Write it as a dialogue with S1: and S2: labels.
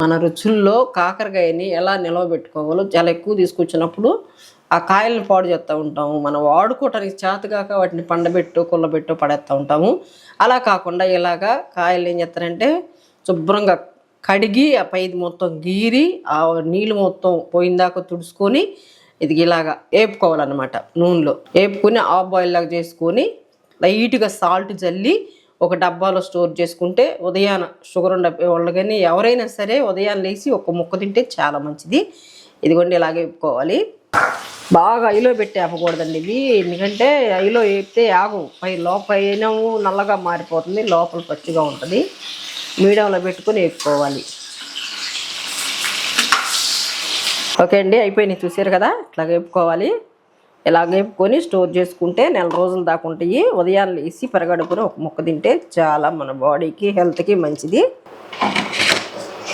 S1: మన రుచుల్లో కాకరకాయని ఎలా నిలవబెట్టుకోవాలో చాలా ఎక్కువ తీసుకొచ్చినప్పుడు ఆ కాయలను పాడు చేస్తూ ఉంటాము. మనం వాడుకోవటానికి చేతగాక వాటిని పండబెట్టు కుళ్ళబెట్టు పడేస్తూ ఉంటాము. అలా కాకుండా ఇలాగా కాయలు ఏం చేస్తారంటే శుభ్రంగా కడిగి ఆ పైది మొత్తం గీరి ఆ నీళ్ళు మొత్తం పోయిందాకా తుడుచుకొని ఇది ఇలాగా వేపుకోవాలన్నమాట. నూనెలో వేపుకొని హాఫ్ బాయిల్ లాగా చేసుకొని లైట్గా సాల్ట్ జల్లి ఒక డబ్బాలో స్టోర్ చేసుకుంటే ఉదయాన షుగర్ ఉండే వాళ్ళు కానీ ఎవరైనా సరే ఉదయాన్నే లేచి ఒక ముక్క తింటే చాలా మంచిది. ఇదిగోండి ఇలాగే వేపుకోవాలి. బాగా ఐలో పెట్టి ఆపకూడదండి ఇవి, ఎందుకంటే ఐలో వేపితే ఆగు పైన నల్లగా మారిపోతుంది, లోపల పచ్చిగా ఉంటుంది. మీడియంలో పెట్టుకొని వేపుకోవాలి. ఓకే అండి, అయిపోయినాయి చూసారు కదా, ఇట్లా వేపుకోవాలి. ఇలా వేపుకొని స్టోర్ చేసుకుంటే నెల రోజుల దాకా ఉంటాయి. ఉదయాన్నే లేచి పెరగడుపున ఒక ముక్క తింటే చాలా మన బాడీకి హెల్త్కి మంచిది.